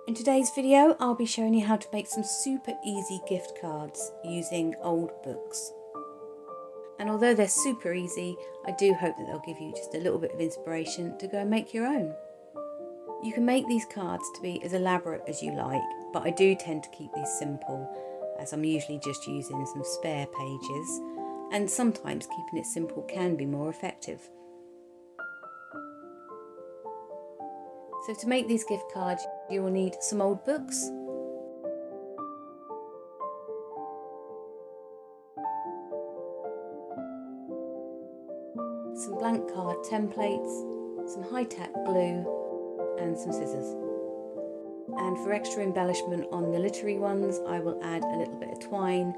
In today's video, I'll be showing you how to make some super easy gift cards using old books. And although they're super easy, I do hope that they'll give you just a little bit of inspiration to go and make your own. You can make these cards to be as elaborate as you like, but I do tend to keep these simple, as I'm usually just using some spare pages, and sometimes keeping it simple can be more effective. So to make these gift cards, you will need some old books, some blank card templates, some high-tack glue and some scissors. And for extra embellishment on the glittery ones, I will add a little bit of twine,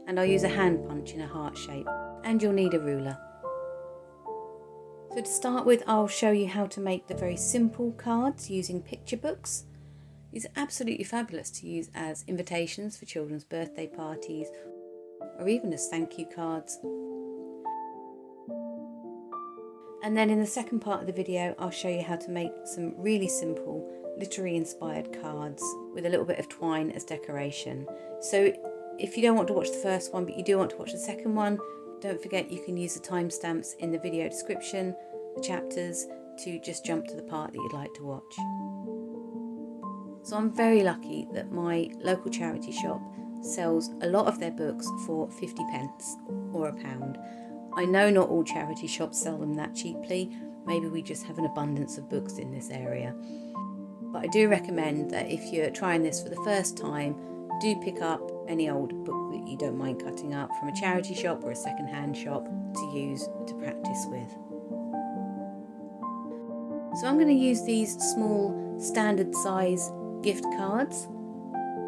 and I'll use a hand punch in a heart shape, and you'll need a ruler. So to start with, I'll show you how to make the very simple cards using picture books. These are absolutely fabulous to use as invitations for children's birthday parties or even as thank you cards. And then in the second part of the video, I'll show you how to make some really simple glittery inspired cards with a little bit of twine as decoration. So if you don't want to watch the first one but you do want to watch the second one, don't forget you can use the timestamps in the video description, the chapters, to just jump to the part that you'd like to watch. So I'm very lucky that my local charity shop sells a lot of their books for 50p or £1. I know not all charity shops sell them that cheaply, maybe we just have an abundance of books in this area. But I do recommend that if you're trying this for the first time, do pick up any old book that you don't mind cutting up from a charity shop or a second-hand shop to use to practice with. So I'm going to use these small standard size gift cards.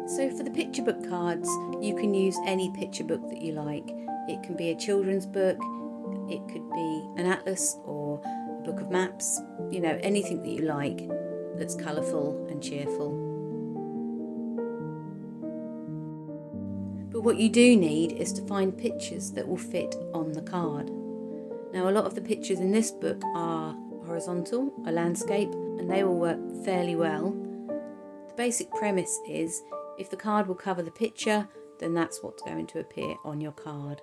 So for the picture book cards, you can use any picture book that you like. It can be a children's book, it could be an atlas or a book of maps, you know, anything that you like that's colourful and cheerful. But what you do need is to find pictures that will fit on the card. Now, a lot of the pictures in this book are horizontal, a landscape, and they will work fairly well. The basic premise is if the card will cover the picture, then that's what's going to appear on your card.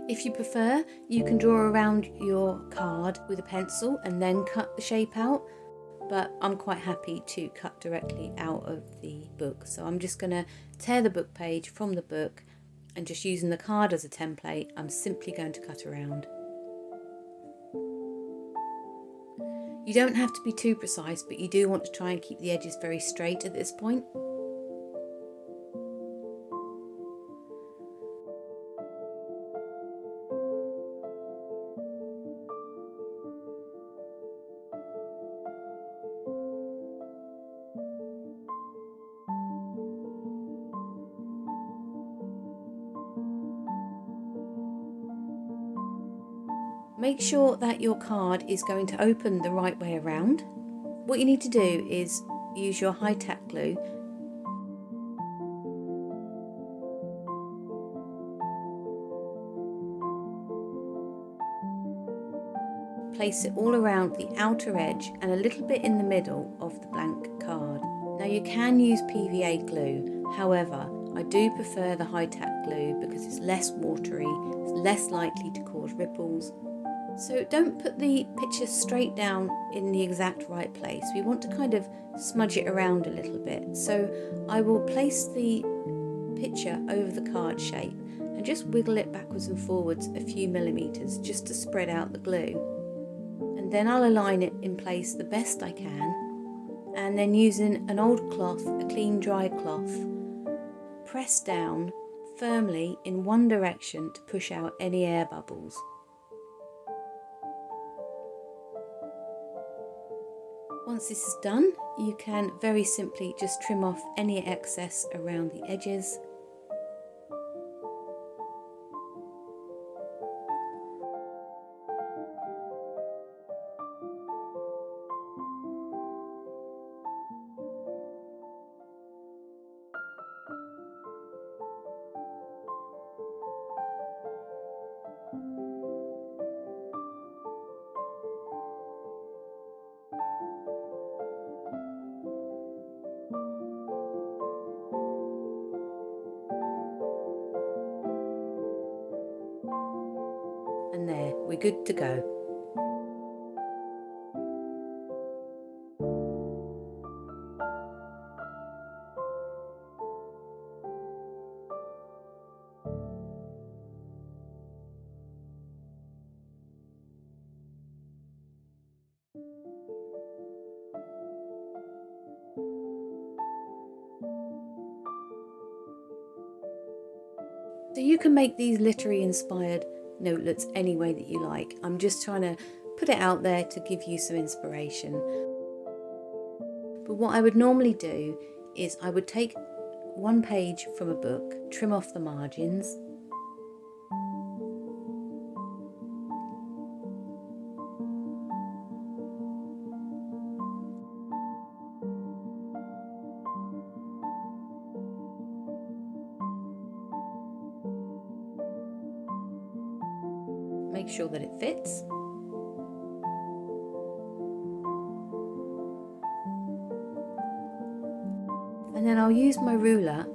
If you prefer, you can draw around your card with a pencil and then cut the shape out, but I'm quite happy to cut directly out of the book. So I'm just going to tear the book page from the book, and just using the card as a template, I'm simply going to cut around. You don't have to be too precise, but you do want to try and keep the edges very straight at this point. Make sure that your card is going to open the right way around. What you need to do is use your high-tack glue place it all around the outer edge and a little bit in the middle of the blank card. Now you can use PVA glue, however I do prefer the high-tack glue because it's less watery, it's less likely to cause ripples. So don't put the picture straight down in the exact right place. We want to kind of smudge it around a little bit. So I will place the picture over the card shape and just wiggle it backwards and forwards a few millimeters just to spread out the glue. And Then I'll align it in place the best I can, and then using an old cloth, a clean dry cloth, press down firmly in one direction to push out any air bubbles. Once this is done, you can very simply just trim off any excess around the edges. And there, we're good to go. So you can make these literary inspired notelets any way that you like. I'm just trying to put it out there to give you some inspiration. But what I would normally do is I would take one page from a book, trim off the margins, make sure that it fits. And then I'll use my ruler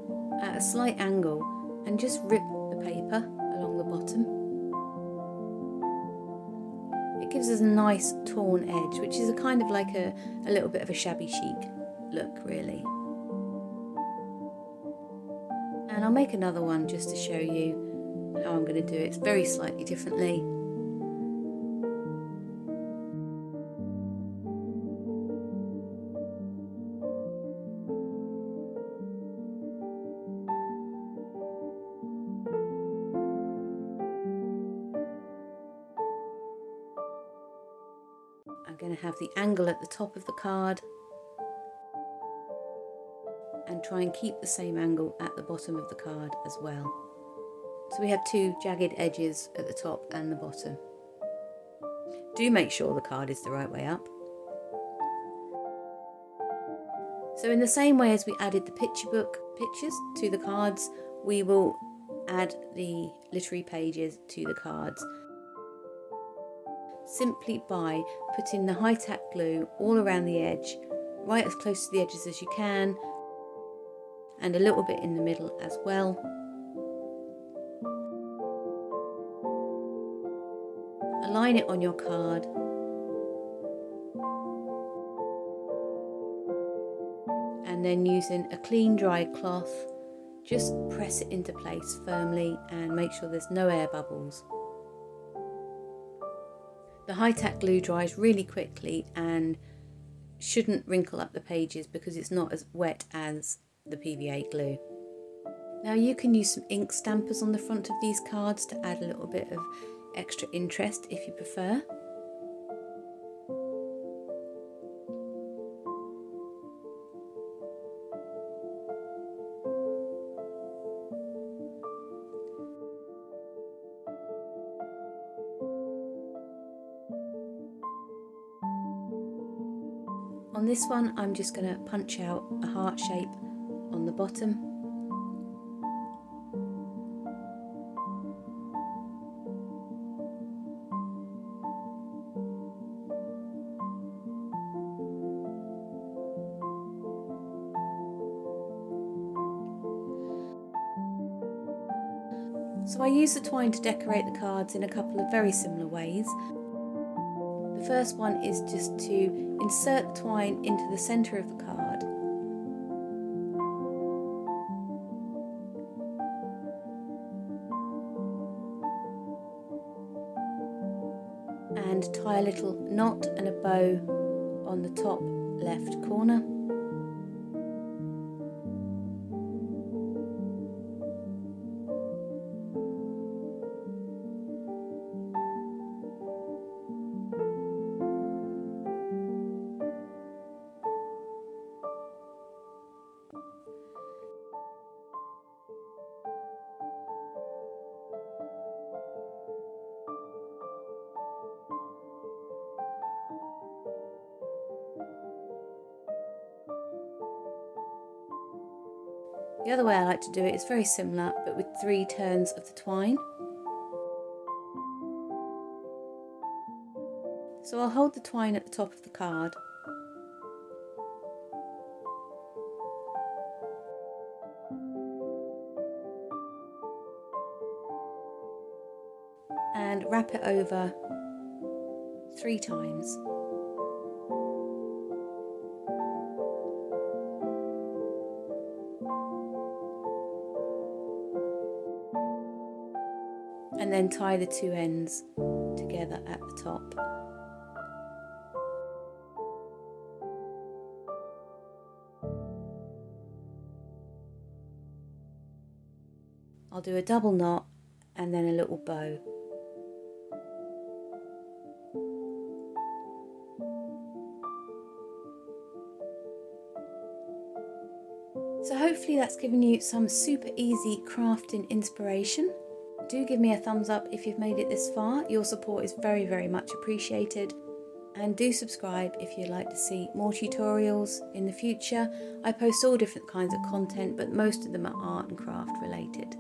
at a slight angle and just rip the paper along the bottom. It gives us a nice torn edge, which is a kind of like a little bit of a shabby chic look, really. And I'll make another one just to show you how I'm going to do it. It's very slightly differently. I'm going to have the angle at the top of the card and try and keep the same angle at the bottom of the card as well. So we have two jagged edges at the top and the bottom. Do make sure the card is the right way up. So in the same way as we added the picture book pictures to the cards, we will add the literary pages to the cards, simply by putting the high-tack glue all around the edge, right as close to the edges as you can, and a little bit in the middle as well. Align it on your card. And then using a clean dry cloth, just press it into place firmly and make sure there's no air bubbles. The high-tack glue dries really quickly and shouldn't wrinkle up the pages because it's not as wet as the PVA glue. Now you can use some ink stampers on the front of these cards to add a little bit of extra interest if you prefer. On this one, I'm just going to punch out a heart shape on the bottom. So I use the twine to decorate the cards in a couple of very similar ways. The first one is just to insert the twine into the centre of the card. And tie tie a little knot and a bow on the top left corner. The other way I like to do it is very similar, but with 3 turns of the twine. So I'll hold the twine at the top of the card. And wrap it over 3 times. And then tie the 2 ends together at the top. I'll do a double knot and then a little bow. So hopefully that's given you some super easy crafting inspiration. Do give me a thumbs up if you've made it this far. Your support is very, very much appreciated. And do subscribe if you'd like to see more tutorials in the future. I post all different kinds of content, but most of them are art and craft related.